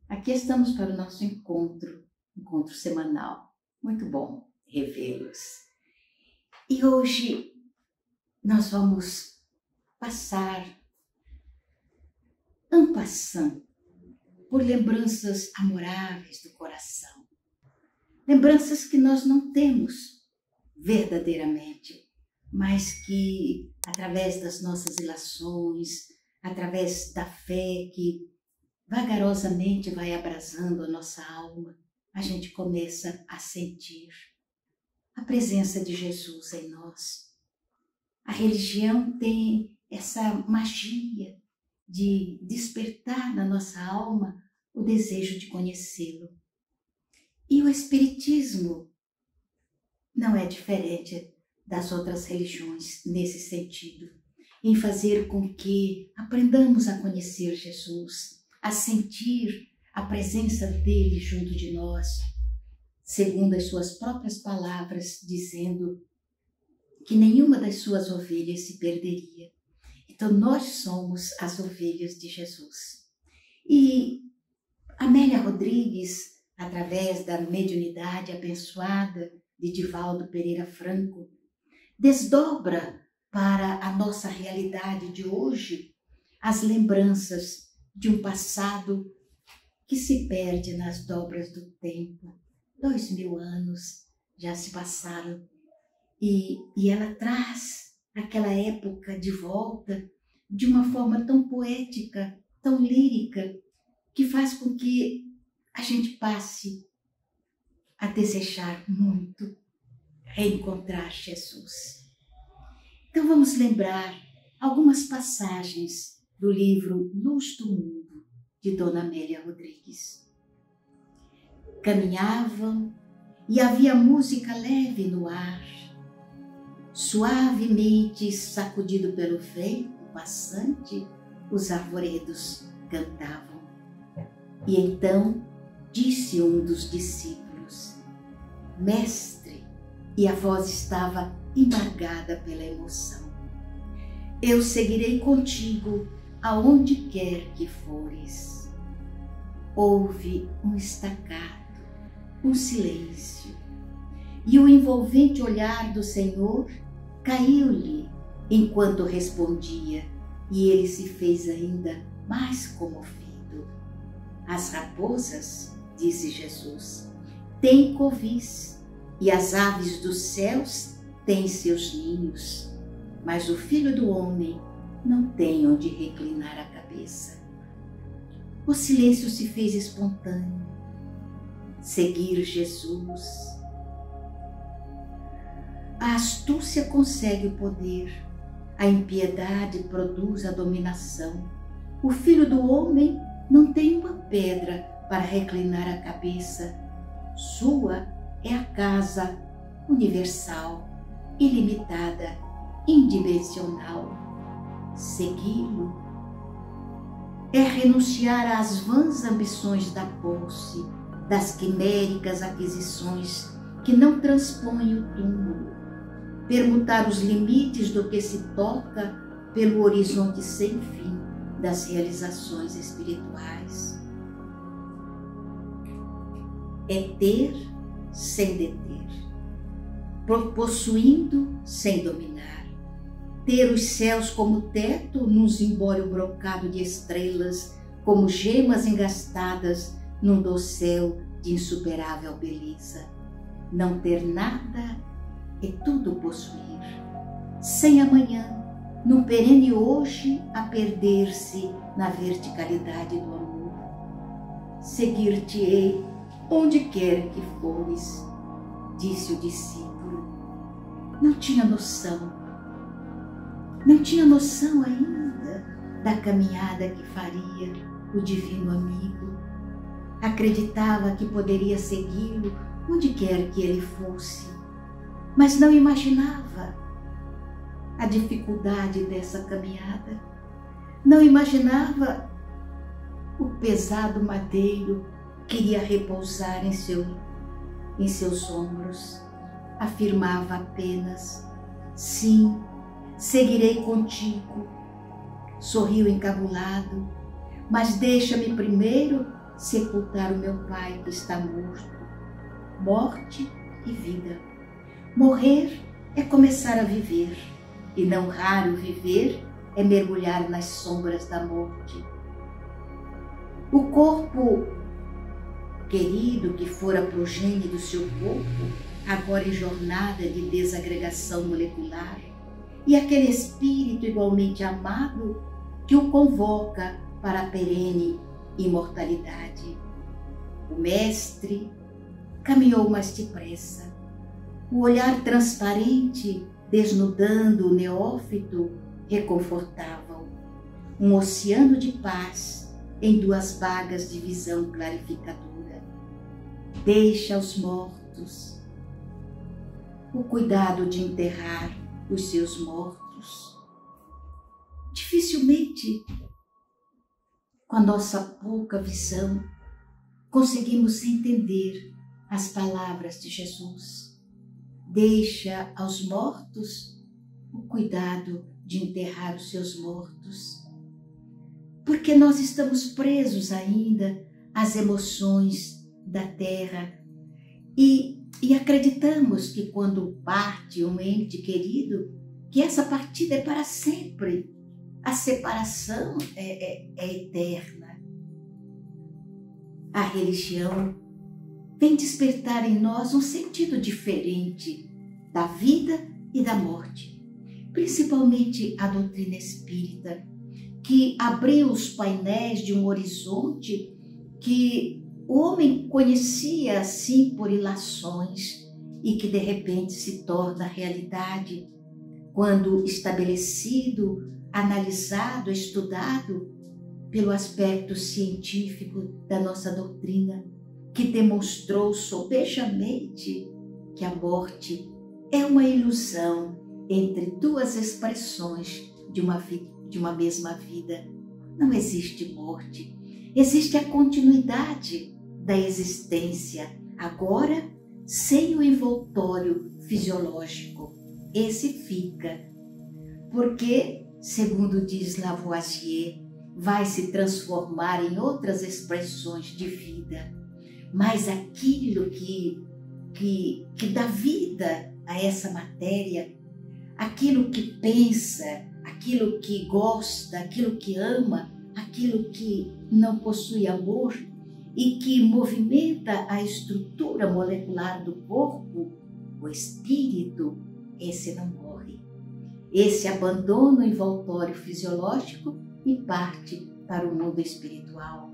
Aqui estamos para o nosso encontro semanal. Muito bom revê-los. E hoje nós vamos passar en passant por lembranças amoráveis do coração. Lembranças que nós não temos verdadeiramente, mas que através das nossas ilações, através da fé que vagarosamente vai abrasando a nossa alma, a gente começa a sentir a presença de Jesus em nós. A religião tem essa magia de despertar na nossa alma o desejo de conhecê-lo. E o Espiritismo não é diferente das outras religiões nesse sentido, em fazer com que aprendamos a conhecer Jesus, a sentir a presença dele junto de nós, segundo as suas próprias palavras, dizendo que nenhuma das suas ovelhas se perderia. Então nós somos as ovelhas de Jesus. E Amélia Rodrigues, através da mediunidade abençoada de Divaldo Pereira Franco, desdobra para a nossa realidade de hoje as lembranças de um passado que se perde nas dobras do tempo. 2000 anos já se passaram e ela traz aquela época de volta de uma forma tão poética, tão lírica, que faz com que a gente passe a desejar muito reencontrar Jesus. Então vamos lembrar algumas passagens do livro Luz do Mundo, de Dona Amélia Rodrigues. Caminhavam e havia música leve no ar, suavemente sacudido pelo vento passante, os arvoredos cantavam. E então disse um dos discípulos: Mestre, e a voz estava embargada pela emoção, eu seguirei contigo aonde quer que fores. Houve um estacato, um silêncio, e o envolvente olhar do Senhor caiu-lhe enquanto respondia, e ele se fez ainda mais comovido. As raposas, disse Jesus, têm covis, e as aves dos céus têm seus ninhos, mas o Filho do Homem não tem onde reclinar a cabeça. O silêncio se fez espontâneo. Seguir Jesus. A astúcia consegue o poder, a impiedade produz a dominação. O Filho do Homem não tem uma pedra para reclinar a cabeça. Sua é a casa universal, ilimitada, indimensional. Segui-lo é renunciar às vãs ambições da posse, das quiméricas aquisições que não transpõem o túmulo, permutar os limites do que se toca pelo horizonte sem fim das realizações espirituais. É ter sem deter, possuindo sem dominar, ter os céus como teto num zimbório brocado de estrelas, como gemas engastadas num dossel de insuperável beleza. Não ter nada é tudo possuir, sem amanhã, num perene hoje a perder-se na verticalidade do amor. Seguir-te-ei onde quer que fores, disse o discípulo. Não tinha noção ainda da caminhada que faria o divino amigo. Acreditava que poderia segui-lo onde quer que ele fosse, mas não imaginava a dificuldade dessa caminhada, não imaginava o pesado madeiro que iria repousar em seus ombros. Afirmava apenas: sim, seguirei contigo. Sorriu encabulado: mas deixa-me primeiro sepultar o meu pai que está morto. Morte e vida. Morrer é começar a viver, e não raro viver é mergulhar nas sombras da morte. O corpo querido que fora progênie do seu corpo, agora em jornada de desagregação molecular, e aquele espírito igualmente amado que o convoca para a perene imortalidade. O mestre caminhou mais depressa, o olhar transparente desnudando o neófito reconfortava-o, um oceano de paz em duas vagas de visão clarificadora. Deixa aos mortos o cuidado de enterrar os seus mortos. Dificilmente, com a nossa pouca visão, conseguimos entender as palavras de Jesus. Deixa aos mortos o cuidado de enterrar os seus mortos. Porque nós estamos presos ainda às emoções da terra e acreditamos que quando parte um ente querido, que essa partida é para sempre. A separação é eterna. A religião vem despertar em nós um sentido diferente da vida e da morte, principalmente a doutrina espírita, que abriu os painéis de um horizonte que o homem conhecia assim por ilações e que de repente se torna realidade quando estabelecido, analisado, estudado pelo aspecto científico da nossa doutrina, que demonstrou sobejamente que a morte é uma ilusão entre duas expressões de uma mesma vida. Não existe morte, existe a continuidade da existência, agora sem o envoltório fisiológico. Esse fica, porque, segundo diz Lavoisier, vai se transformar em outras expressões de vida. Mas aquilo que dá vida a essa matéria, aquilo que pensa, aquilo que gosta, aquilo que ama, aquilo que não possui amor e que movimenta a estrutura molecular do corpo, o espírito, esse não morre. Esse abandona o envoltório fisiológico e parte para o mundo espiritual,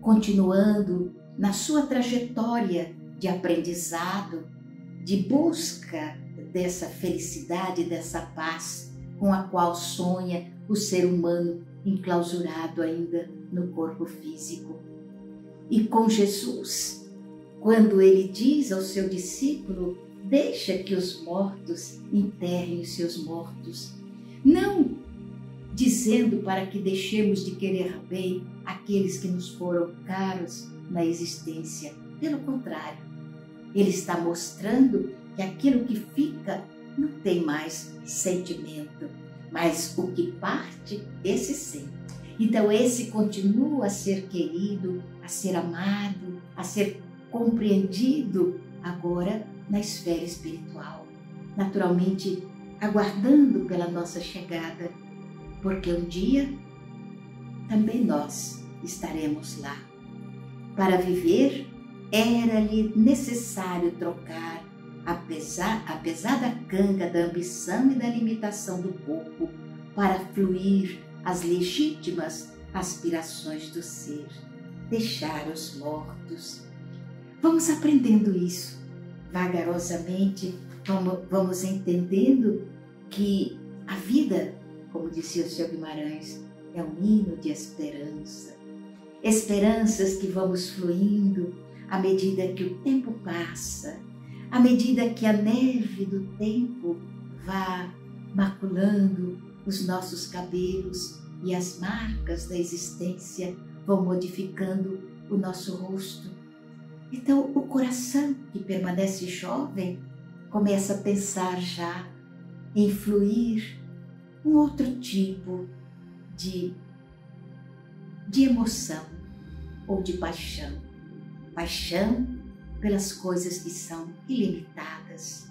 continuando na sua trajetória de aprendizado, de busca dessa felicidade, dessa paz com a qual sonha o ser humano enclausurado ainda no corpo físico. E com Jesus, quando ele diz ao seu discípulo: deixa que os mortos enterrem os seus mortos, não dizendo para que deixemos de querer bem aqueles que nos foram caros na existência. Pelo contrário, ele está mostrando que aquilo que fica não tem mais sentimento, mas o que parte, esse sim. Então esse continua a ser querido, a ser amado, a ser compreendido agora na esfera espiritual. Naturalmente, aguardando pela nossa chegada, porque um dia também nós estaremos lá. Para viver, era-lhe necessário trocar a pesada canga da ambição e da limitação do corpo para fluir as legítimas aspirações do ser, deixar os mortos. Vamos aprendendo isso vagarosamente, vamos entendendo que a vida, como dizia o Sr. Guimarães, é um hino de esperança. Esperanças que vamos fluindo à medida que o tempo passa, à medida que a neve do tempo vá maculando os nossos cabelos e as marcas da existência vão modificando o nosso rosto. Então, o coração que permanece jovem começa a pensar já em fluir um outro tipo de emoção, ou de paixão. Paixão pelas coisas que são ilimitadas,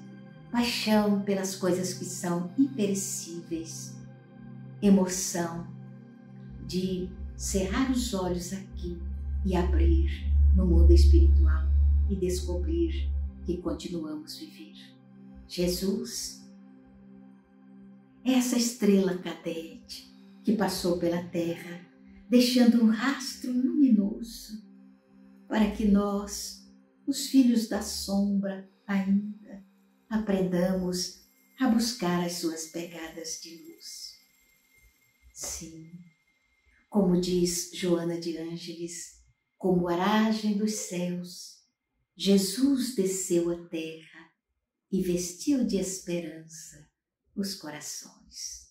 paixão pelas coisas que são imperecíveis, emoção de cerrar os olhos aqui e abrir no mundo espiritual e descobrir que continuamos a viver. Jesus é essa estrela cadente que passou pela terra, deixando um rastro luminoso para que nós, os filhos da sombra, ainda aprendamos a buscar as suas pegadas de luz. Sim, como diz Joana de Ângeles, como aragem dos céus, Jesus desceu à terra e vestiu de esperança os corações.